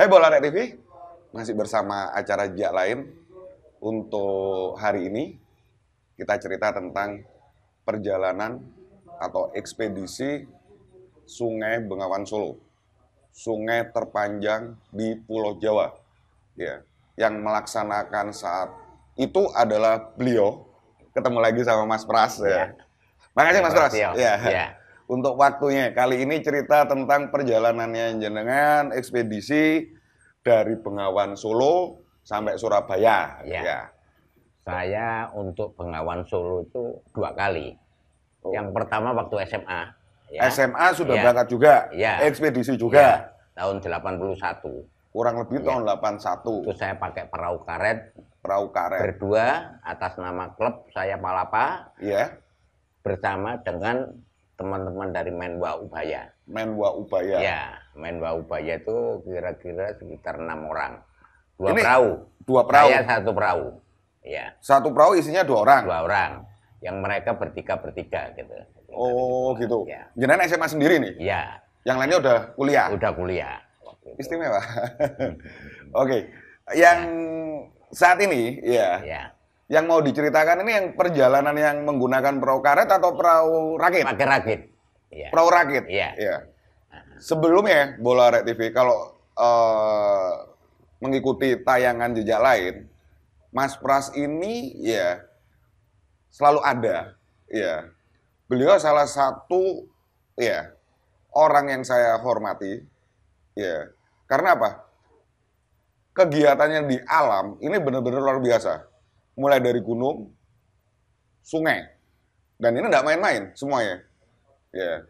Hai Bola Rek TV, masih bersama acara Jak lain. Untuk hari ini kita cerita tentang perjalanan atau ekspedisi Sungai Bengawan Solo, sungai terpanjang di Pulau Jawa. Ya, yang melaksanakan saat itu adalah beliau. Ketemu lagi sama Mas Pras ya. Makasih Mas Pras. Ya. Untuk waktunya kali ini cerita tentang perjalanannya jenengan ekspedisi dari Bengawan Solo sampai Surabaya. Ya. Saya untuk Bengawan Solo itu 2 kali. Yang pertama waktu SMA. Ya. SMA sudah berangkat juga, ekspedisi juga. Ya, tahun 81. Kurang lebih tahun 81. Itu saya pakai perahu karet. Perahu karet. Berdua atas nama klub saya Palapa. Iya. Bersama dengan teman-teman dari Menwa Ubaya. Menwa Ubaya. Ya, Menwa Ubaya itu kira-kira sekitar 6 orang. 2 Ini perahu. 2 perahu. Saya 1 perahu. Ya. 1 perahu isinya 2 orang. 2 orang. Yang mereka bertiga gitu. Oh, gitu. Ya. Jenengan SMA sendiri nih? Iya. Yang lainnya udah kuliah? Udah kuliah. Istimewa. Oke. Yang saat ini, ya. Yang mau diceritakan ini yang perjalanan yang menggunakan perahu karet atau perahu rakit? Pakai rakit. Ya. Perahu rakit? Iya. Ya. Sebelumnya, Bola Rek TV, kalau mengikuti tayangan jejak lain, Mas Pras ini ya selalu ada. Ya. Beliau salah satu ya orang yang saya hormati. Ya. Karena apa? Kegiatannya di alam ini benar-benar luar biasa. Mulai dari gunung, sungai, dan ini tidak main-main semuanya. Ya,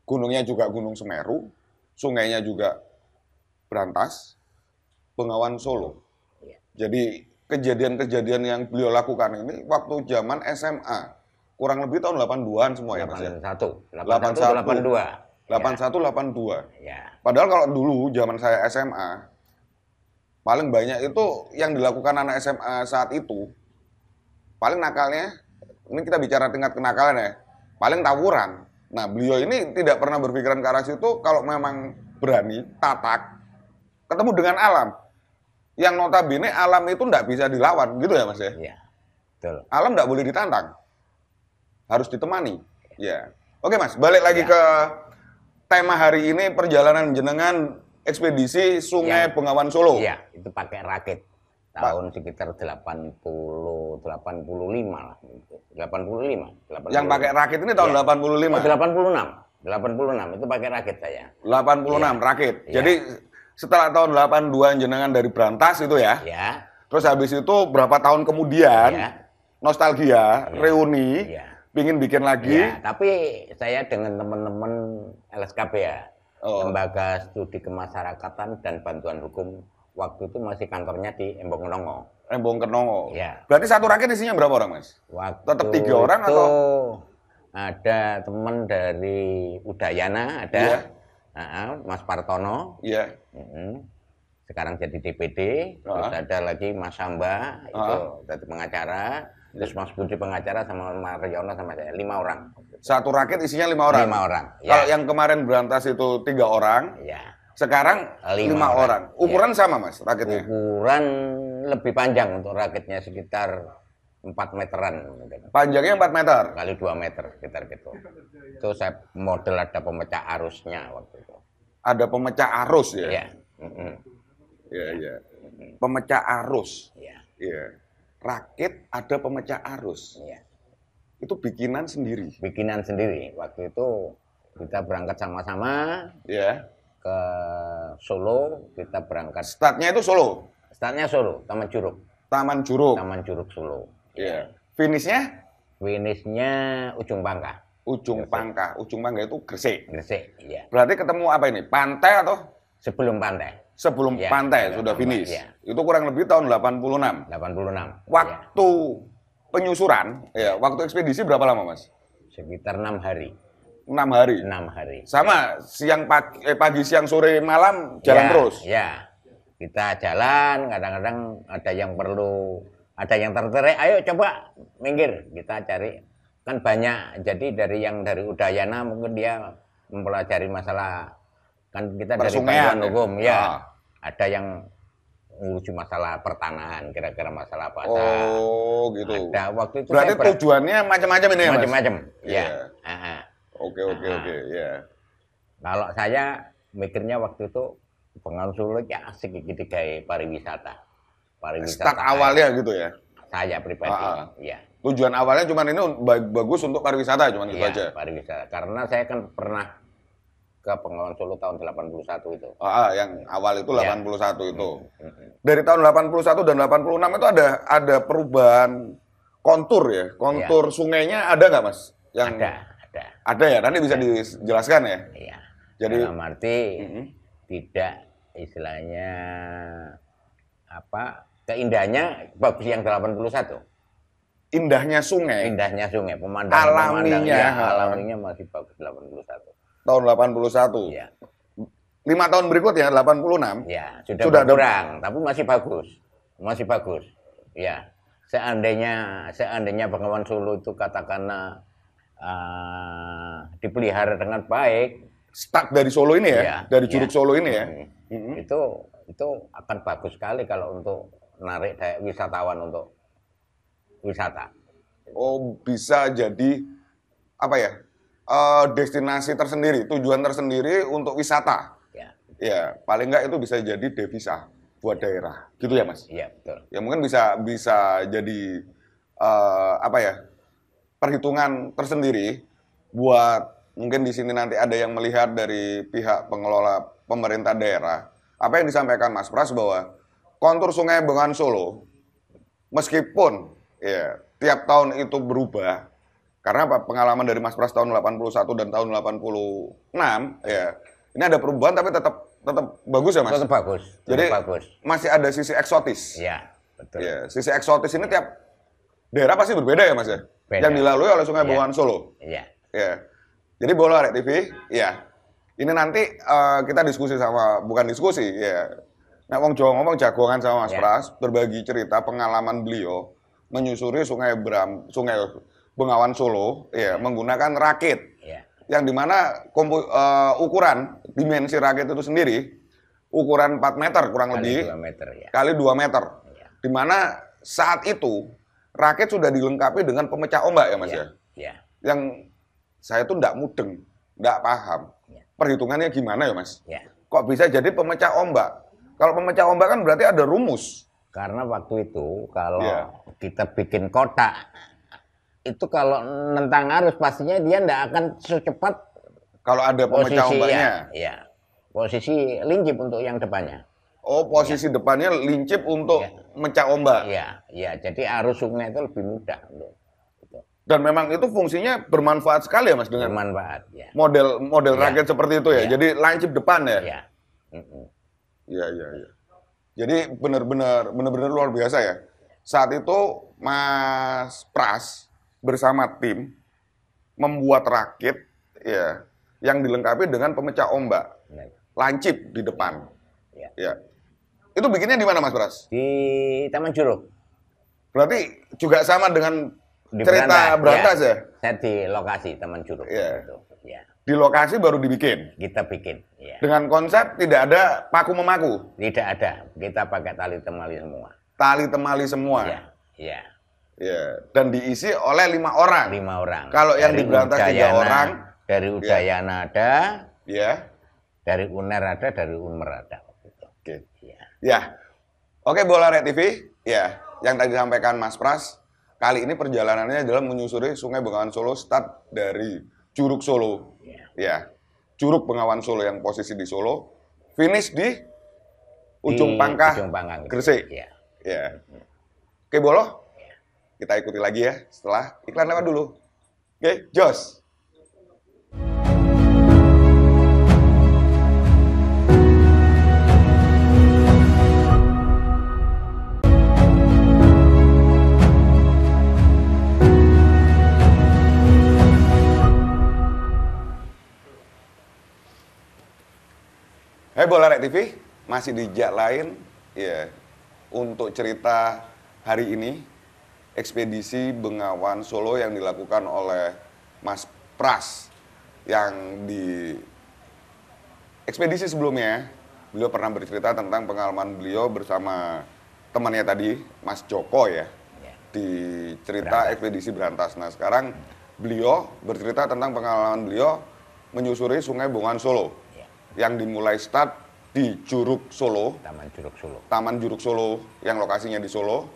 gunungnya juga Gunung Semeru, sungainya juga Brantas, Bengawan Solo. Jadi kejadian-kejadian yang beliau lakukan ini waktu zaman SMA, kurang lebih tahun 82-an semua ya Mas ya. 81, 81, 82. Ya. Padahal kalau dulu zaman saya SMA, paling banyak itu yang dilakukan anak SMA saat itu. Paling nakalnya, ini kita bicara tingkat kenakalan ya, paling tawuran. Nah, beliau ini tidak pernah berpikiran ke arah situ kalau memang berani, tatak, ketemu dengan alam. Yang notabene alam itu tidak bisa dilawan, gitu ya Mas ya? Iya, betul. Alam tidak boleh ditantang, harus ditemani. Ya. Oke Mas, balik lagi ke tema hari ini, perjalanan jenengan ekspedisi Sungai Bengawan Solo. Iya, itu pakai rakit. Tahun sekitar 85 lah. 85. Yang pakai rakit ini tahun 85? Oh, 86. Itu pakai rakit saya. 86, rakit. Jadi setelah tahun 82 jenengan dari Brantas itu ya? Iya. Terus habis itu berapa tahun kemudian, nostalgia, reuni, pingin bikin lagi. Ya, tapi saya dengan teman-teman LSKB ya. Lembaga Studi Kemasyarakatan dan Bantuan Hukum, waktu itu masih kantornya di Embong Kenongo. Embong Kenongo. Ya. Berarti satu rakit isinya berapa orang, Mas? Tetap 3 orang atau? Ada teman dari Udayana, ada Mas Partono. Iya. Sekarang jadi DPD. Terus ada lagi Mas Samba, itu jadi pengacara. Terus Mas Budi pengacara sama Mariono sama saya, 5 orang. Satu rakit isinya 5 orang? 5 orang. Kalau yang kemarin Brantas itu 3 orang? Iya. Sekarang 5 orang. Ukuran sama Mas rakitnya? Ukuran lebih panjang untuk rakitnya, sekitar 4 meteran. Panjangnya 4 meter? Kali 2 meter sekitar gitu. Itu saya model ada pemecah arusnya waktu itu. Ada pemecah arus ya? Iya. Iya. Pemecah arus? Iya. Rakit ada pemecah arus? Iya. Itu bikinan sendiri? Bikinan sendiri. Waktu itu kita berangkat sama-sama. Iya. Ke Solo, kita berangkat. Startnya itu Solo? Startnya Solo, Taman Juruk. Taman Juruk? Taman Juruk Solo. Iya. Finishnya? Finishnya Ujung Pangkah. Ujung Pangkah. Ujung Pangkah itu Gresik? Gresik, iya. Berarti ketemu apa ini? Pantai atau? Sebelum pantai. Sebelum pantai sudah finish? Iya. Itu kurang lebih tahun 86? 86. Waktu penyusuran, waktu ekspedisi berapa lama Mas? Sekitar 6 hari. 6 hari? 6 hari. Sama, pagi, siang, sore, malam, jalan terus? Iya. Kita jalan, kadang-kadang ada yang perlu, ada yang tertarik, ayo coba minggir, kita cari. Kan banyak, jadi dari Udayana mungkin dia mempelajari masalah, kan kita dari Bantuan Hukum, ada yang ngurusi masalah pertanahan, kira-kira masalah pasar. Oh, gitu. Ada waktu itu Berarti tujuannya macam-macam ini ya, Mas? macam-macam. Ya. Iya. Oke, ya. Kalau saya mikirnya waktu itu Bengawan Solo ya asik gitu kayak pariwisata. Start awalnya gitu ya? Saya pribadi, ya. Tujuan awalnya cuma ini bagus untuk pariwisata, cuma itu aja? Pariwisata. Karena saya kan pernah ke Bengawan Solo tahun 81 itu. Yang awal itu 81 itu. Dari tahun 81 dan 86 itu ada perubahan kontur ya? Kontur sungainya ada nggak, Mas? Ada. Ada ya? Nanti bisa dijelaskan ya? Iya. Jadi dalam arti tidak istilahnya keindahannya bagus yang 81. Indahnya sungai, alaminya masih bagus 81. Tahun 81. Iya. 5 tahun berikutnya 86. Ya, sudah berkurang, tapi masih bagus. Ya. Seandainya Bengawan Solo itu katakanlah dipelihara dengan baik, start dari Solo ini ya, dari Curug Solo ini ya. Itu akan bagus sekali kalau untuk menarik wisatawan untuk wisata. Oh, bisa jadi destinasi tersendiri, tujuan tersendiri untuk wisata. Ya, paling nggak itu bisa jadi devisa buat daerah, gitu ya, Mas? Iya, betul. Ya mungkin bisa jadi perhitungan tersendiri buat mungkin di sini nanti ada yang melihat dari pihak pengelola pemerintah daerah. Apa yang disampaikan Mas Pras bahwa kontur Sungai Bengawan Solo meskipun ya tiap tahun itu berubah karena pengalaman dari Mas Pras tahun 81 dan tahun 86 ya. Ini ada perubahan tapi tetap bagus ya, Mas? Tetap bagus. Jadi masih ada sisi eksotis. Iya, betul. Ya, sisi eksotis ini tiap daerah pasti berbeda ya, Mas ya? Beda. Yang dilalui oleh Sungai Bengawan Solo. Iya. Ya. Jadi Bola Rek TV, ya. Ini nanti kita diskusi bukan diskusi, ya. Nah, wong Jawa ngomong jagongan sama Mas Pras, berbagi cerita pengalaman beliau menyusuri Sungai Bengawan Solo, ya, menggunakan rakit. Ya. Yang dimana ukuran dimensi rakit itu sendiri ukuran 4 meter kurang lebih 2 meter, ya. kali 2 meter. Ya. Dimana saat itu rakit sudah dilengkapi dengan pemecah ombak ya, Mas ya? Ya. Yang saya tuh nggak mudeng, nggak paham. Perhitungannya gimana ya, Mas? Ya. Kok bisa jadi pemecah ombak? Kalau pemecah ombak kan berarti ada rumus. Karena waktu itu kalau kita bikin kotak, itu kalau nentang arus pastinya dia nggak akan secepat kalau ada pemecah ombaknya. Ya. Posisi lincip untuk yang depannya. Oh, posisi depannya lincip untuk mecah ombak. Iya. Jadi arus sungai itu lebih mudah untuk itu. Dan memang itu fungsinya bermanfaat sekali ya, Mas, dengan bermanfaat. Ya. Model rakit seperti itu ya. Jadi lancip depan ya. Iya. Iya. Jadi benar-benar luar biasa ya. Saat itu Mas Pras bersama tim membuat rakit ya yang dilengkapi dengan pemecah ombak. Lancip di depan. Ya. Itu bikinnya di mana, Mas Pras? Di Taman Curug. Berarti juga sama dengan cerita Brantas ya? Saya di lokasi Taman Curug. Ya. Ya. Di lokasi baru dibikin? Kita bikin. Ya. Dengan konsep tidak ada paku-memaku? Tidak ada. Kita pakai tali temali semua. Tali temali semua? Iya. Ya. Dan diisi oleh 5 orang? 5 orang. Kalau yang di Brantas 3 orang? Dari Udayana ada. Ya. Dari UNER ada, dari UNMER ada. Oke. Ya. Oke, Bola Rek TV. Ya, yang tadi disampaikan Mas Pras, kali ini perjalanannya adalah menyusuri Sungai Bengawan Solo, start dari Curug Solo. Ya. Curug Bengawan Solo yang posisi di Solo, finish di Ujung Pangkah, Gresik. Ya. Oke, Bolo. Kita ikuti lagi ya setelah iklan lewat dulu. Oke, jos. Hai Bola Rek TV, masih di Jak Lain ya untuk cerita hari ini ekspedisi Bengawan Solo yang dilakukan oleh Mas Pras yang di ekspedisi sebelumnya beliau pernah bercerita tentang pengalaman beliau bersama temannya tadi, Mas Joko ya, di cerita ekspedisi Berantas. Nah sekarang beliau bercerita tentang pengalaman beliau menyusuri Sungai Bengawan Solo, yang dimulai start di Juruk Solo, Taman Juruk Solo yang lokasinya di Solo,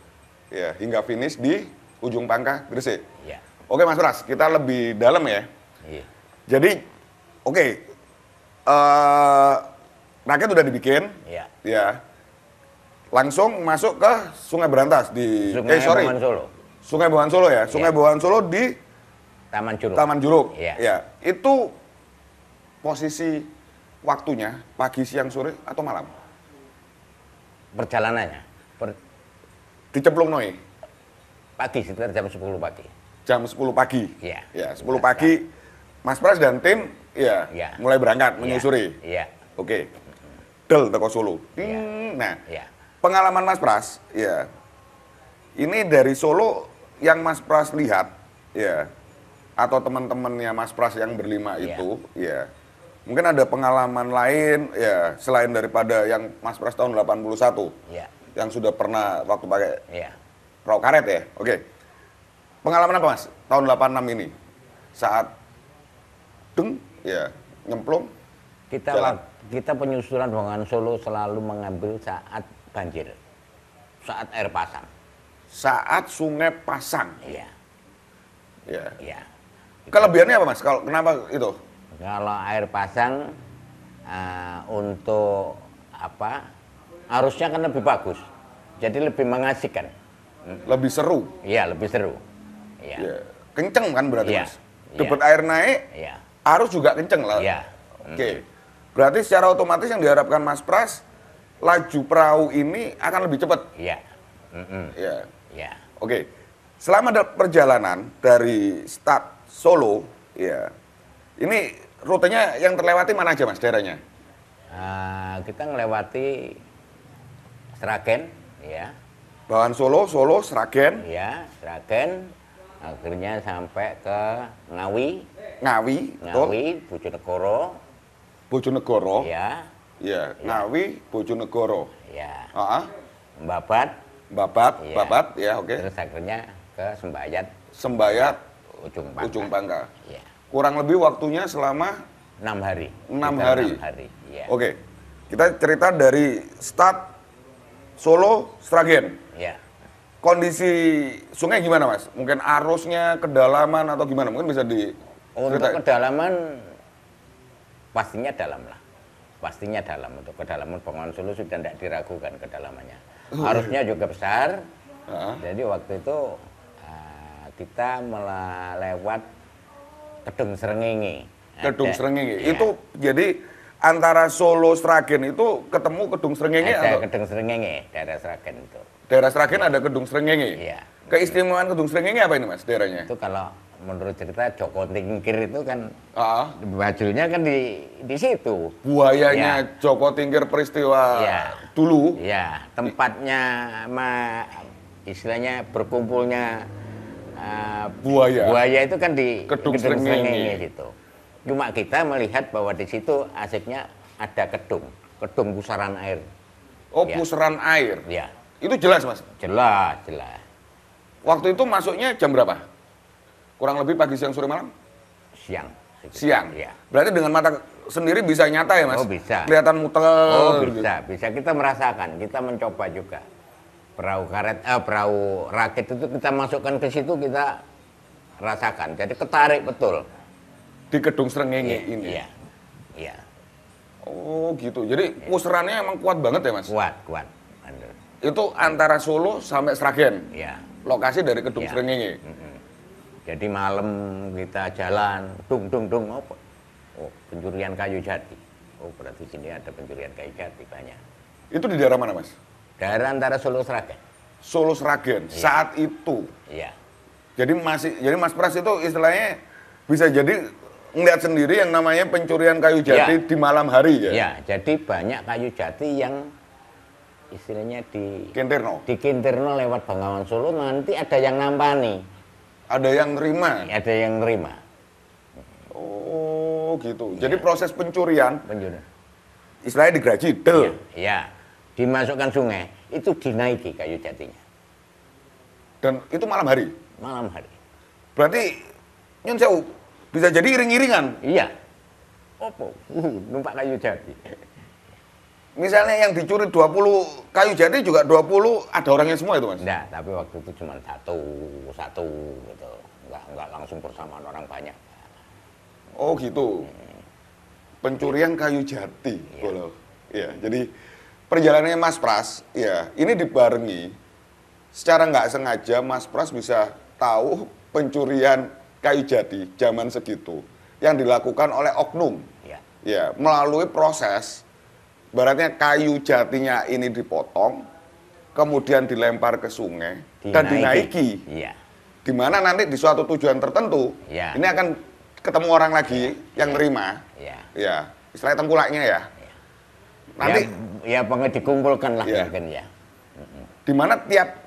ya hingga finish di Ujung Pangkah, Gresik. Ya. Oke Mas Pras, kita lebih dalam ya. Iya. Jadi, oke, raket udah dibikin, ya, langsung masuk ke Sungai Berantas di Bengawan Solo. Sungai Bengawan Solo ya, Sungai Bengawan Solo di Taman Juruk. Ya, itu posisi waktunya pagi, siang, sore atau malam? Perjalanannya Dicemplung noi. Pagi sekitar jam 10 pagi. Jam 10 pagi. Iya. Ya, 10 pagi Mas Pras dan tim mulai berangkat menyusuri. Iya. Oke. Del teko Solo. Nah, pengalaman Mas Pras, ya. Ini dari Solo yang Mas Pras lihat, ya. Atau teman-temannya Mas Pras yang berlima itu, ya. Mungkin ada pengalaman lain, ya, selain daripada yang Mas Pras tahun 81. Yang sudah pernah waktu pakai perahu karet ya. Oke. Pengalaman apa Mas tahun 86 ini? Saat nyemplung. Kita penyusuran Bengawan Solo selalu mengambil saat banjir. Saat air pasang. Saat sungai pasang. Iya. Kelebihannya apa Mas? Kenapa itu? Kalau air pasang untuk arusnya kan lebih bagus. Jadi lebih mengasihkan. Lebih seru. Iya, lebih seru. Iya. Kenceng kan berarti Mas? Iya. Debit air naik, arus juga kenceng lah. Iya. Oke. Berarti secara otomatis yang diharapkan Mas Pras, laju perahu ini akan lebih cepat. Iya. Iya. Oke. Selama perjalanan dari start Solo, ini rutenya yang terlewati mana aja Mas daerahnya? Kita melewati Sragen, Bengawan Solo, Sragen. Sragen. Akhirnya sampai ke Ngawi, Bojonegoro. Ya. Ngawi, Bojonegoro. Babat, oke. Terus akhirnya ke Sembayat, Ujung Pangkah. Kurang lebih waktunya selama 6 hari. 6 hari. Oke. Kita cerita dari start Solo, Sragen. Kondisi sungai gimana Mas? Mungkin arusnya, kedalaman atau gimana? Mungkin bisa Untuk kedalaman pastinya dalam lah. Pastinya dalam. Untuk kedalaman Bengawan Solo sudah tidak diragukan kedalamannya. Arusnya juga besar. Jadi waktu itu kita melewat Kedung Srengenge. Itu jadi antara Solo Sragen itu ketemu Kedung Srengenge atau? Kedung Srengenge, daerah Sragen itu. Daerah Sragen ada Kedung Srengenge. Iya. Keistimewaan Kedung Srengenge apa ini Mas daerahnya? Itu kalau menurut cerita Joko Tingkir itu kan bajunya kan di situ. Buayanya Joko Tingkir peristiwa dulu. Iya, tempatnya istilahnya berkumpulnya buaya itu kan di Kedung Srengenge gitu. Cuma kita melihat bahwa di situ asiknya ada kedung pusaran air. Pusaran air. Iya. Itu jelas Mas? Jelas. Waktu itu masuknya jam berapa? Kurang lebih pagi, siang, sore, malam? Siang? Iya. Berarti dengan mata sendiri bisa nyata ya Mas? Bisa. Kelihatan muter. Bisa. Kita merasakan, kita mencoba juga. Perahu rakit itu kita masukkan ke situ, kita rasakan. Jadi ketarik betul. Di Kedung Srengenge ini? Iya. Oh gitu, jadi pusarannya emang kuat banget ya Mas? Kuat. Itu antara Solo sampai Sragen? Iya. Lokasi dari Kedung Srengenge? Jadi malam kita jalan, apa? Pencurian kayu jati. Berarti sini ada pencurian kayu jati banyak. Itu di daerah mana Mas? Daerah antara Solo Sragen. Solo Sragen, saat itu? Iya. Jadi Mas Pras itu istilahnya bisa jadi ngeliat sendiri yang namanya pencurian kayu jati di malam hari ya? Iya, jadi banyak kayu jati yang istilahnya di Kintirno lewat Bengawan Solo, nanti ada yang nampani. Ada yang nerima? Oh gitu. Jadi proses pencurian istilahnya digeraji, del. Iya, dimasukkan sungai, itu dinaiki kayu jatinya. Dan itu malam hari? Malam hari. Berarti, nyun sewu, bisa jadi iring-iringan? Iya. Opo, numpak kayu jati. Misalnya yang dicuri 20 kayu jati juga 20 ada orangnya semua itu, Mas? Enggak, tapi waktu itu cuma satu gitu. Enggak langsung bersamaan orang banyak. Oh gitu. Pencurian kayu jati. Ya, jadi perjalanannya Mas Pras, ya, ini dibarengi secara nggak sengaja Mas Pras bisa tahu pencurian kayu jati zaman segitu yang dilakukan oleh oknum. Ya, melalui proses baratnya kayu jatinya ini dipotong, kemudian dilempar ke sungai dan dinaiki. Iya. Di mana nanti di suatu tujuan tertentu, ini akan ketemu orang lagi yang nerima. Ya, istilahnya tengkulaknya ya. Nanti ya pokoknya dikumpulkan lah mungkin ya. Di mana tiap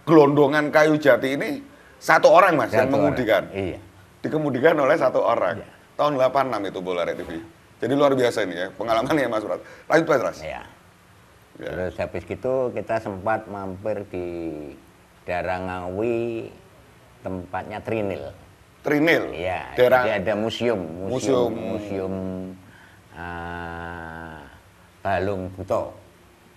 gelondongan kayu jati ini satu orang, Mas, yang mengemudikan. Iya. Dikemudikan oleh satu orang. Tahun 86 itu Bola Rek TV. Jadi luar biasa ini ya, pengalamannya Mas Pras. Lanjut Mas Pras. Ya. Terus habis gitu kita sempat mampir di daerah Ngawi, tempatnya Trinil. Trinil? Iya, jadi ada museum Balung Buto.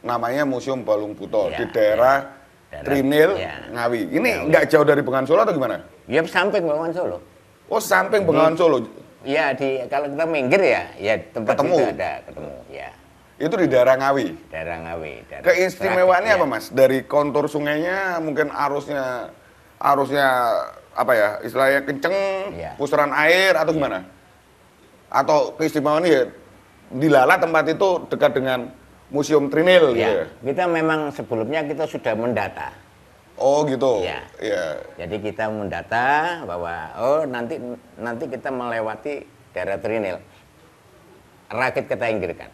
Namanya Museum Balung Buto, di daerah Trinil, Ngawi. Ini nggak jauh dari Bengawan Solo atau gimana? Ya, samping Bengawan Solo. Oh, samping Bengawan Solo? Iya, kalau kita minggir ya tempat itu ada ketemu, ya. Itu di daerah Ngawi? Daerah Ngawi. Keistimewaannya apa, Mas? Dari kontur sungainya, mungkin arusnya apa ya, istilahnya kenceng, pusaran air, atau gimana? Atau keistimewaannya ya, dilala tempat itu dekat dengan Museum Trinil, gitu ya? Kita memang sebelumnya kita sudah mendata. Oh gitu. Ya. Jadi kita mendata bahwa nanti kita melewati daerah Trinil. Rakit kita inggirkan.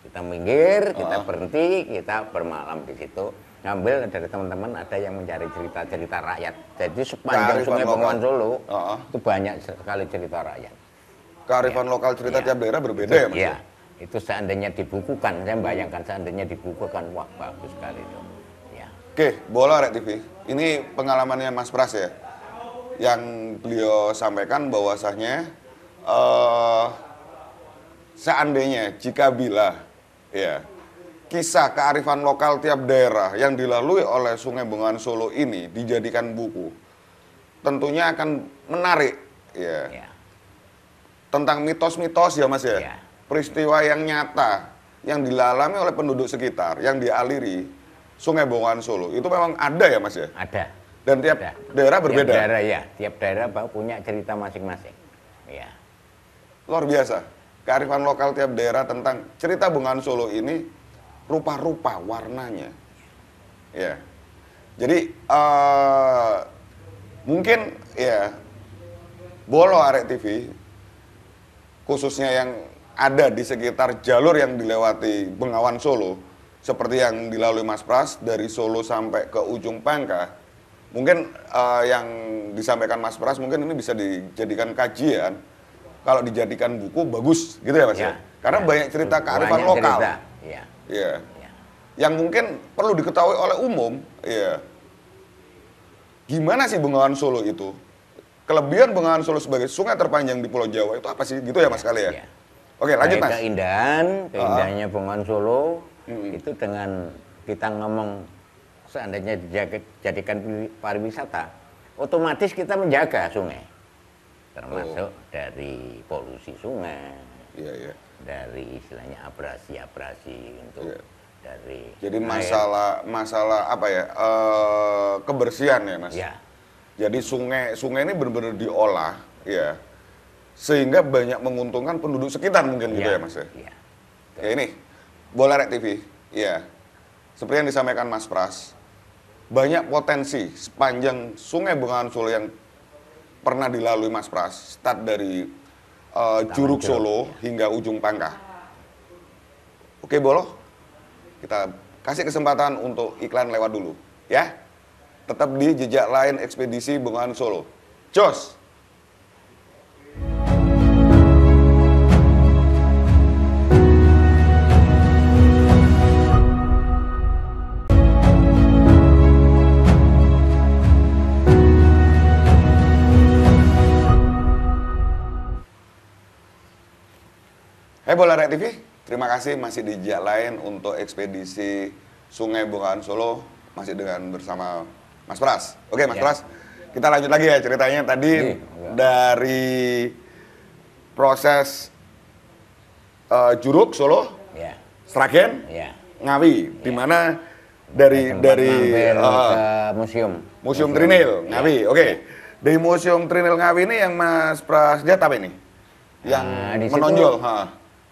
Kita minggir, kita berhenti, kita bermalam di situ. Ngambil dari teman-teman ada yang mencari cerita-cerita rakyat. Jadi sepanjang Sungai Bengawan Solo itu banyak sekali cerita rakyat. Kearifan lokal cerita tiap daerah berbeda ya, Mas? Iya. Itu seandainya dibukukan, saya bayangkan seandainya dibukukan, wah bagus sekali itu. Oke, Bola Rek TV. Ini pengalamannya Mas Pras ya, yang beliau sampaikan bahwasanya seandainya jika ya kisah kearifan lokal tiap daerah yang dilalui oleh Sungai Bengawan Solo ini dijadikan buku, tentunya akan menarik ya. Tentang mitos-mitos ya Mas ya. Peristiwa yang nyata yang dilalami oleh penduduk sekitar yang dialiri Sungai Bengawan Solo itu memang ada ya Mas ya? Ada. Dan tiap daerah berbeda? Tiap daerah punya cerita masing-masing. Ya. Luar biasa. Kearifan lokal tiap daerah tentang cerita Bengawan Solo ini rupa-rupa warnanya. Ya. Jadi mungkin ya Bolo Arek TV khususnya yang ada di sekitar jalur yang dilewati Bengawan Solo seperti yang dilalui Mas Pras dari Solo sampai ke ujung Pangkah, mungkin yang disampaikan Mas Pras mungkin ini bisa dijadikan kajian, kalau dijadikan buku bagus gitu ya Mas ya? Karena banyak cerita kearifan lokal yang mungkin perlu diketahui oleh umum ya. Gimana sih Bengawan Solo itu? Kelebihan Bengawan Solo sebagai sungai terpanjang di Pulau Jawa itu apa sih gitu ya Mas kali ya? Oke lanjut Mas. Keindahannya Bengawan Solo itu dengan kita ngomong seandainya dijadikan pariwisata, otomatis kita menjaga sungai, termasuk dari polusi sungai, dari istilahnya abrasi untuk dari. Jadi masalah apa ya, kebersihan ya Mas. Jadi sungai ini benar-benar diolah ya, sehingga banyak menguntungkan penduduk sekitar mungkin gitu ya Mas ya. Ya ini Bola Rek TV, ya, seperti yang disampaikan Mas Pras, banyak potensi sepanjang Sungai Bengawan Solo yang pernah dilalui Mas Pras, start dari Juruk Solo hingga ujung Pangkah. Oke Bolo, kita kasih kesempatan untuk iklan lewat dulu, ya. Tetap di Jejak Lain Ekspedisi Bengawan Solo. Jos! Hai Bola TV, terima kasih masih di Jalain untuk ekspedisi Sungai Bengawan Solo, masih bersama Mas Pras. Oke Mas Pras, kita lanjut lagi ya ceritanya tadi dari proses Juruk Solo, Sragen, Ngawi, di mana dari ke museum Trinil Ngawi. Oke. Dari Museum Trinil Ngawi ini yang Mas Pras lihat apa ini? Yang menonjol,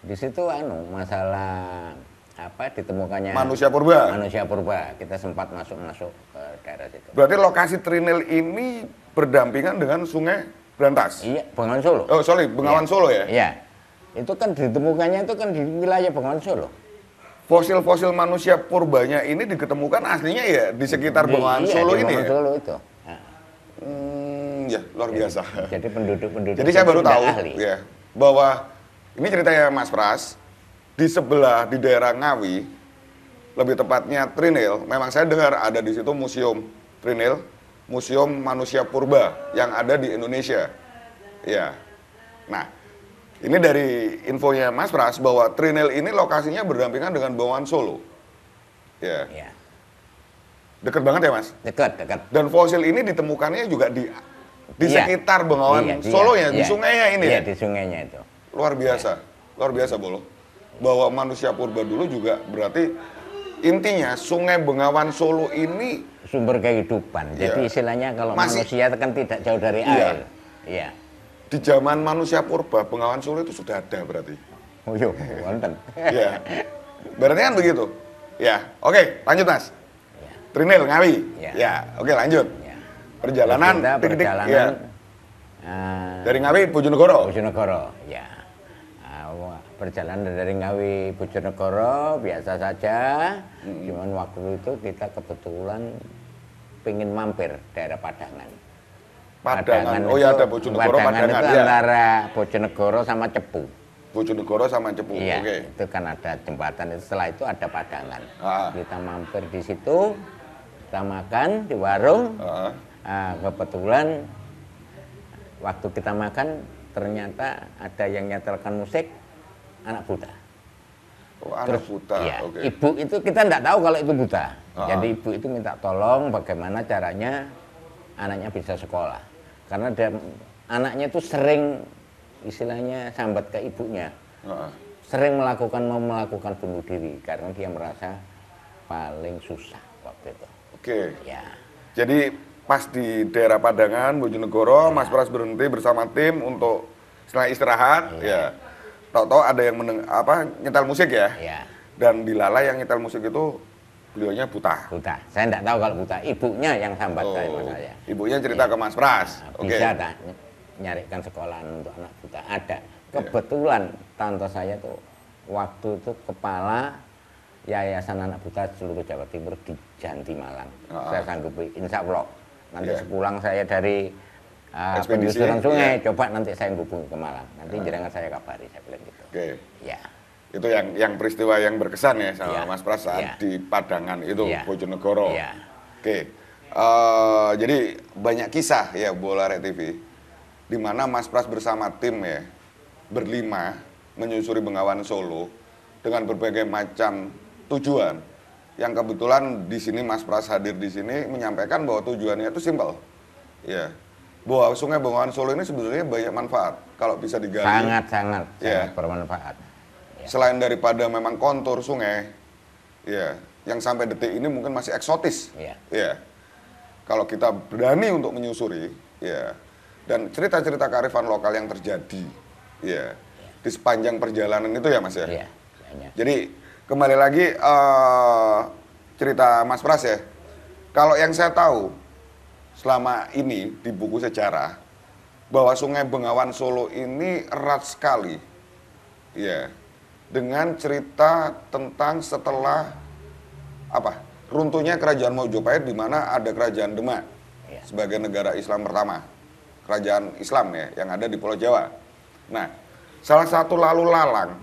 di situ masalah apa ditemukannya manusia purba. Manusia purba. Kita sempat masuk ke daerah situ. Berarti lokasi Trinil ini berdampingan dengan Sungai Brantas. Iya, Bengawan Solo. Oh, sorry, Bengawan Solo ya? Iya. Itu kan ditemukannya itu kan di wilayah Bengawan Solo. Fosil-fosil manusia purbanya ini diketemukan aslinya ya di sekitar Bengawan Solo ini ya? Solo itu. Ya, luar biasa. Jadi penduduk. Jadi saya baru tahu ya bahwa ini ceritanya Mas Pras di sebelah di daerah Ngawi, lebih tepatnya Trinil. Memang saya dengar ada di situ museum Trinil, museum manusia purba yang ada di Indonesia. Ya. Nah, ini dari infonya Mas Pras bahwa Trinil ini lokasinya berdampingan dengan Bengawan Solo. Ya. Dekat banget ya Mas? Dekat. Dan fosil ini ditemukannya juga di sekitar Bengawan Solo ya, di sungainya ini. Iya, di sungainya itu. Luar biasa Bolo. Bahwa manusia purba dulu juga berarti intinya Sungai Bengawan Solo ini sumber kehidupan. Jadi istilahnya kalau manusia kan tidak jauh dari air. Iya. Di zaman manusia purba Bengawan Solo itu sudah ada berarti. Oh iya, wonten. Iya. Berarti kan begitu. Ya, oke, lanjut Mas. Trinil Ngawi. Ya, oke lanjut. Perjalanan dari Ngawi Bojonegoro. Ya. Perjalanan dari Ngawi Bojonegoro biasa saja. Cuman waktu itu kita kebetulan pengen mampir daerah Padangan. Oh ya, ada Bojonegoro, Padangan itu antara Bojonegoro sama Cepu. Bojonegoro sama Cepu. Iya, itu kan ada jembatan. Setelah itu ada Padangan. Kita mampir di situ, kita makan di warung. Kebetulan waktu kita makan ternyata ada yang nyetelkan musik anak buta. Oh, anak buta. Iya, ibu itu kita tidak tahu kalau itu buta. Jadi ibu itu minta tolong bagaimana caranya anaknya bisa sekolah. Karena anaknya itu sering istilahnya sambat ke ibunya. Sering mau melakukan bunuh diri karena dia merasa paling susah waktu itu. Oke. Ya. Jadi pas di daerah Padangan, Bojonegoro, Mas Pras berhenti bersama tim untuk setelah istirahat, tahu-tahu ada yang nyetel musik ya. Dan dilalai yang nyetel musik itu beliaunya buta. Saya tidak tahu kalau buta. Ibunya yang sambat saya. Ibunya cerita ke Mas Pras. Bisa nyarikan sekolahan untuk anak buta. Ada. Kebetulan tante saya tuh waktu itu kepala Yayasan Anak Buta seluruh Jawa Timur di Janti Malang. Saya sanggupi, insya Allah. Nanti sepulang saya dari penyusuran sungai, coba nanti saya hubungi ke Malang. Nanti jangan saya kabari, saya bilang gitu. Ya. Itu yang peristiwa yang berkesan ya sama Mas Pras saat di Padangan itu, Bojonegoro. Jadi banyak kisah ya Bola TV, di mana Mas Pras bersama tim berlima menyusuri Bengawan Solo dengan berbagai macam tujuan. Yang kebetulan di sini Mas Pras hadir di sini menyampaikan bahwa tujuannya itu simpel. Bahwa Sungai Bengawan Solo ini sebetulnya banyak manfaat kalau bisa digali. Sangat bermanfaat. Selain daripada memang kontur sungai, yang sampai detik ini mungkin masih eksotis. Kalau kita berani untuk menyusuri, dan cerita-cerita kearifan lokal yang terjadi, di sepanjang perjalanan itu ya Mas ya. Jadi kembali lagi cerita Mas Pras ya. Kalau yang saya tahu selama ini di buku sejarah bahwa Sungai Bengawan Solo ini erat sekali dengan cerita tentang setelah runtuhnya kerajaan Mojopahit, di mana ada kerajaan Demak sebagai negara Islam pertama, kerajaan Islam yang ada di Pulau Jawa. Nah, salah satu lalu lalang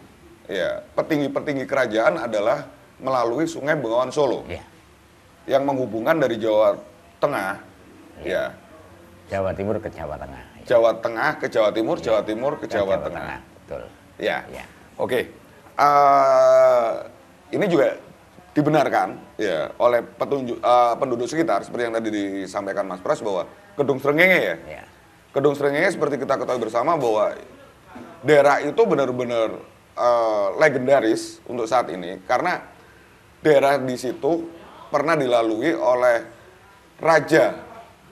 petinggi-petinggi kerajaan adalah melalui Sungai Bengawan Solo yang menghubungkan dari Jawa Tengah, Jawa Timur ke Jawa Tengah. Jawa Tengah ke Jawa Timur, Jawa Timur ke Jawa Tengah. Betul. Oke, ini juga dibenarkan ya oleh penduduk sekitar seperti yang tadi disampaikan Mas Pras bahwa Kedung Srengenge ya. Ya. Kedung Srengenge seperti kita ketahui bersama bahwa daerah itu benar-benar legendaris untuk saat ini karena daerah di situ pernah dilalui oleh Raja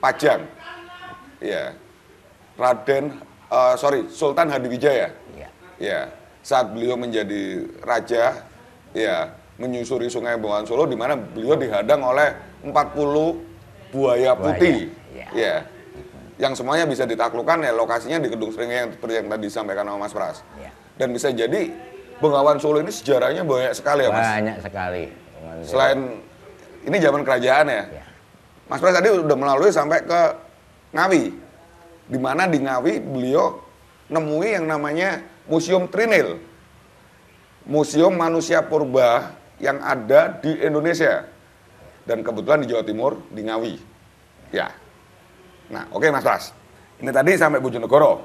Pajang, ya, Sultan Hadiwijaya, ya, saat beliau menjadi raja, ya, menyusuri Sungai Bengawan Solo, di mana beliau dihadang oleh 40 buaya putih, ya, yang semuanya bisa ditaklukkan, ya, lokasinya di Kedung Srengenge yang seperti yang tadi disampaikan sama Mas Pras, dan bisa jadi Bengawan Solo ini sejarahnya banyak sekali ya Mas. Banyak sekali. Selain ini zaman kerajaan ya. Mas Pras tadi udah melalui sampai ke Ngawi, di mana di Ngawi beliau nemui yang namanya Museum Trinil, museum manusia purba yang ada di Indonesia dan kebetulan di Jawa Timur di Ngawi, ya. Nah, oke Mas Pras, ini tadi sampai Bojonegoro.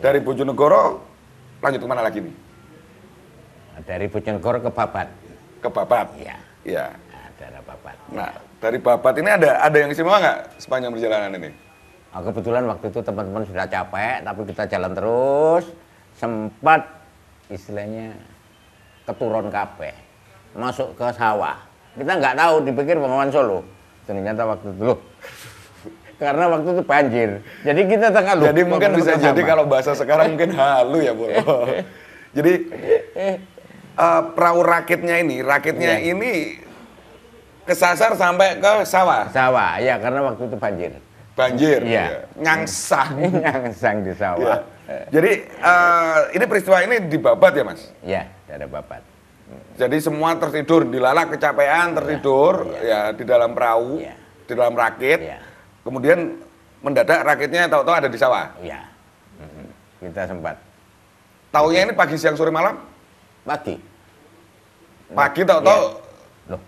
Dari Bojonegoro lanjut kemana lagi nih? Dari Bojonegoro ke Babat. Ke Babat. Iya. Iya. Daerah Babat. Nah, dari Babat ini ada yang istimewa nggak sepanjang perjalanan ini? Oh, kebetulan waktu itu teman-teman sudah capek, tapi kita jalan terus, sempat istilahnya keturun kabeh, masuk ke sawah. Kita nggak tahu, dipikir Bengawan Solo. Ternyata waktu itu loh, karena waktu itu banjir. Jadi kita tengah lupa. Jadi mungkin bisa jadi kalau bahasa sekarang mungkin halu ya, Bu. Jadi perahu rakitnya ini kesasar sampai ke sawah. Sawah, ya karena waktu itu banjir. Banjir, ya. Nyangsang. Nyangsang di sawah. Ya. Jadi ini peristiwa ini di Babat ya Mas? Iya, daerah Babat. Jadi semua tertidur, dilalak kecapean, tertidur ya di dalam perahu, di dalam rakit. Kemudian mendadak rakitnya tahu-tahu ada di sawah. Iya. Kita sempat. Taunya ini pagi, siang, sore, malam? Pagi. Pagi tahu-tahu. Loh.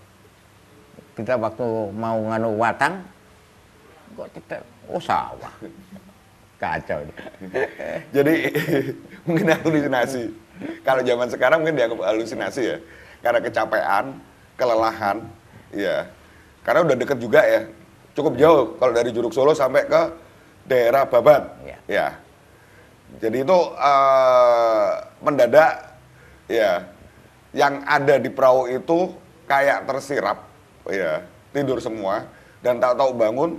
Kita waktu mau nganu watang kok tidak sawah. Kacau. Jadi mungkin halusinasi. Kalau zaman sekarang mungkin dianggap halusinasi ya. Karena kecapean, kelelahan, ya. Karena udah deket juga ya. Cukup jauh kalau dari Juruk Solo sampai ke daerah Babat. Ya. Jadi itu mendadak ya. Yang ada di perahu itu kayak tersirap, ya, tidur semua dan tahu-tahu bangun.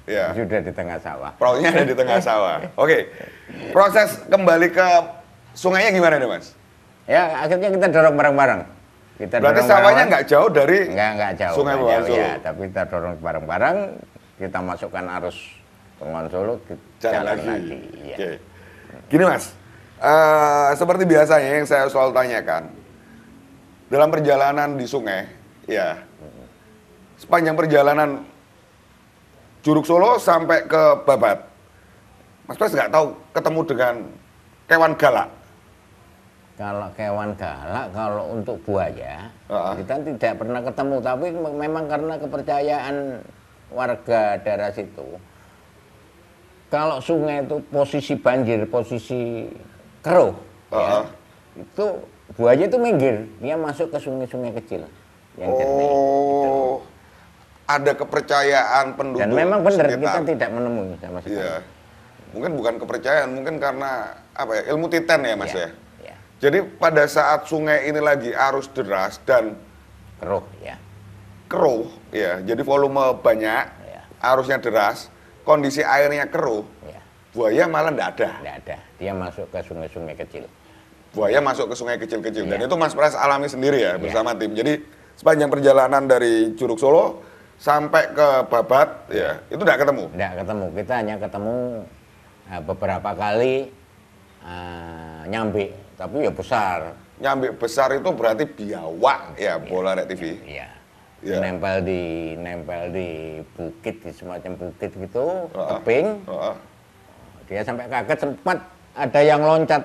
Ya. Sudah di tengah sawah. Perahunya ada di tengah sawah. Oke. Proses kembali ke sungainya gimana nih Mas? Ya akhirnya kita dorong bareng-bareng. Berarti sawahnya nggak jauh dari nggak jauh, Sungai Bengawan Solo. Ya, tapi kita dorong bareng-bareng. Kita masukkan arus Bengawan Solo, jalan lagi. Ya. Oke. Gini Mas, seperti biasanya yang saya selalu tanyakan dalam perjalanan di sungai, ya, sepanjang perjalanan Juruk Solo sampai ke Babat, Mas Pras nggak tahu ketemu dengan kewan galak? Kalau kewan galak, kalau untuk buaya, kita tidak pernah ketemu. Tapi memang karena kepercayaan warga daerah situ, kalau sungai itu posisi banjir, posisi keruh, ya, itu buaya itu minggir, dia masuk ke sungai-sungai kecil yang jernih. Gitu. Ada kepercayaan penduduk. Dan memang benar sekitar. kita tidak menemui sama sekali. Iya. Mungkin bukan kepercayaan, mungkin karena apa ya, ilmu titan ya Mas ya. Ya. Jadi pada saat sungai ini lagi arus deras dan keruh, ya. Keruh, ya. Jadi volume banyak, arusnya deras, kondisi airnya keruh. Buaya malah enggak ada. Enggak ada. Dia masuk ke sungai-sungai kecil. Buaya masuk ke sungai kecil-kecil. Dan itu Mas Pras alami sendiri ya bersama tim. Jadi sepanjang perjalanan dari Juruk Solo sampai ke Babat, ya, itu enggak ketemu? Enggak ketemu. Kita hanya ketemu beberapa kali nyambi, tapi ya besar. Nyambi besar itu berarti biawak ya, bola Nek TV. Iya. Ya. Nempel di bukit, di semacam bukit gitu, tebing. Dia sampai kaget, sempat ada yang loncat,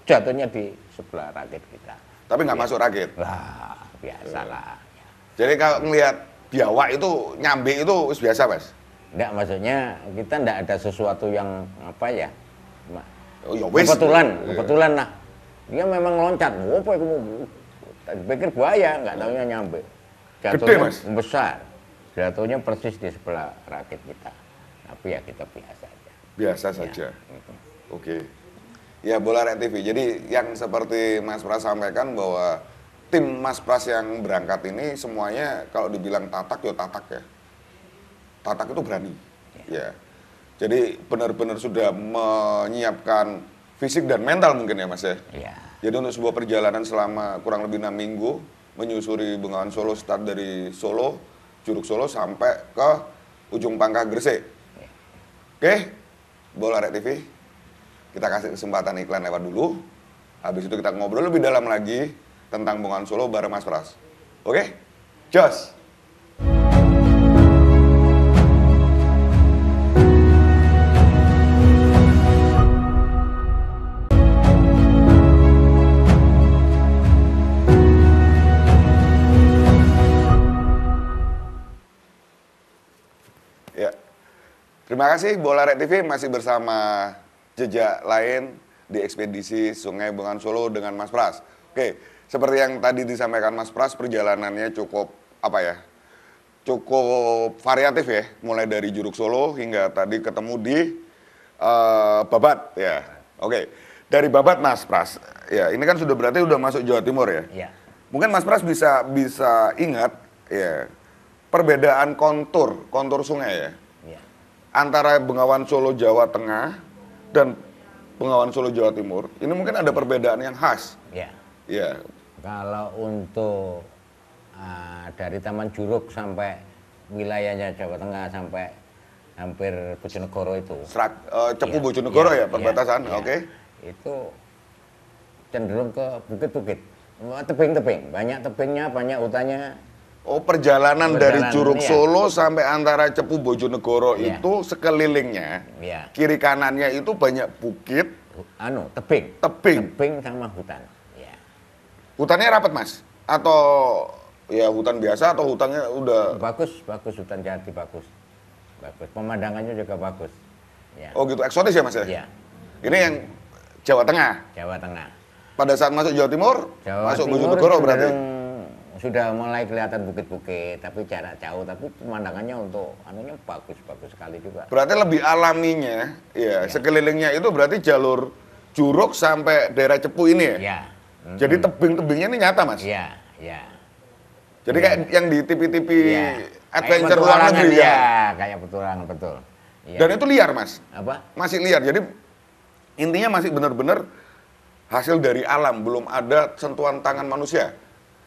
jatuhnya di sebelah rakit kita. Tapi nggak masuk rakit? Lah, biasalah. Jadi kalau ngelihat biawak itu, nyambi itu biasa Mas? Enggak, maksudnya kita enggak ada sesuatu yang apa ya, oh, ya wis. kebetulan lah. Dia memang loncat, apa kamu? Pikir buaya, nggak tahunya nyampe. Gede, Mas? Besar. Jatuhnya persis di sebelah rakit kita. Tapi ya kita biasa aja. Biasa saja. Oke. Ya, Bola Rek TV. Jadi yang seperti Mas Pras sampaikan bahwa tim Mas Pras yang berangkat ini semuanya kalau dibilang tatak ya tatak ya. Tatak itu berani. Ya. Jadi benar-benar sudah menyiapkan fisik dan mental mungkin ya Mas ya. Iya. Jadi untuk sebuah perjalanan selama kurang lebih 6 minggu menyusuri Bengawan Solo, start dari Solo, Curug Solo sampai ke ujung pangkah Gresik. Ya. Oke, Bola Rek TV, kita kasih kesempatan iklan lewat dulu. Habis itu kita ngobrol lebih dalam lagi tentang Bengawan Solo bareng Mas Pras. Oke, jos. Ya, terima kasih Bola Rek TV masih bersama jejak lain di ekspedisi Sungai Bengawan Solo dengan Mas Pras. Oke, seperti yang tadi disampaikan Mas Pras, perjalanannya cukup cukup variatif ya, mulai dari Curug Solo hingga tadi ketemu di Babat ya. Oke, dari Babat Mas Pras, ya ini kan sudah berarti udah masuk Jawa Timur ya. Iya. Mungkin Mas Pras bisa ingat ya perbedaan kontur sungai ya. Iya. Antara Bengawan Solo Jawa Tengah dan Bengawan Solo Jawa Timur, ini mungkin ada perbedaan yang khas. Iya. Ya. Kalau untuk dari Taman Juruk sampai wilayahnya Jawa Tengah sampai hampir Bojonegoro itu. Cepu Iya, Bojonegoro iya, ya perbatasan, iya, oke. Itu cenderung ke bukit-bukit, tebing-tebing, banyak tebingnya, banyak hutannya. Oh, perjalanan dari Curug iya. Solo sampai antara Cepu Bojonegoro Iya. itu sekelilingnya, Iya. kiri kanannya itu banyak bukit, Tebing. tebing. Tebing sama hutan. Ya. Hutannya rapat Mas? Atau ya hutan biasa atau hutannya udah... Bagus hutan jati bagus. Bagus. Pemandangannya juga bagus. Ya. Oh gitu, eksotis ya Mas ya? Iya. Ini yang Jawa Tengah. Jawa Tengah. Pada saat masuk Jawa Timur, masuk Timur Bojonegoro berarti? Sudah mulai kelihatan bukit-bukit, tapi jarak jauh, tapi pemandangannya untuk anunya bagus sekali juga. Berarti lebih alaminya, ya, sekelilingnya itu berarti jalur Curug sampai daerah Cepu ini ya? Iya. Jadi tebing-tebingnya ini nyata Mas? Iya, iya. Jadi kayak yang di TV-TV Iya. adventure Kayak luar petualangan, negeri ya? Kayak petualangan, betul. Iya. Dan itu liar Mas? Apa? Masih liar, jadi intinya masih benar-benar hasil dari alam, belum ada sentuhan tangan manusia.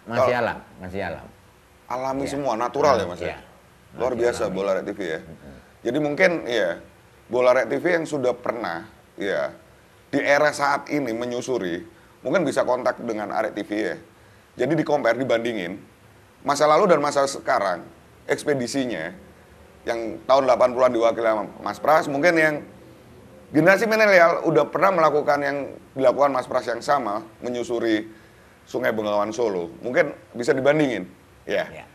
Masih alam, masih alam. Alami Iya. semua, natural ya Mas? Iya. Ya? Luar Masih biasa alami. Bola Rek TV ya. Jadi mungkin ya Bola Rek TV yang sudah pernah ya di era saat ini menyusuri, mungkin bisa kontak dengan Arek TV ya. Jadi di-compare, dibandingin masa lalu dan masa sekarang, ekspedisinya yang tahun 80-an diwakili sama Mas Pras, mungkin yang generasi milenial udah pernah melakukan yang dilakukan Mas Pras yang sama, menyusuri Sungai Bengawan Solo, mungkin bisa dibandingin, ya. Ya.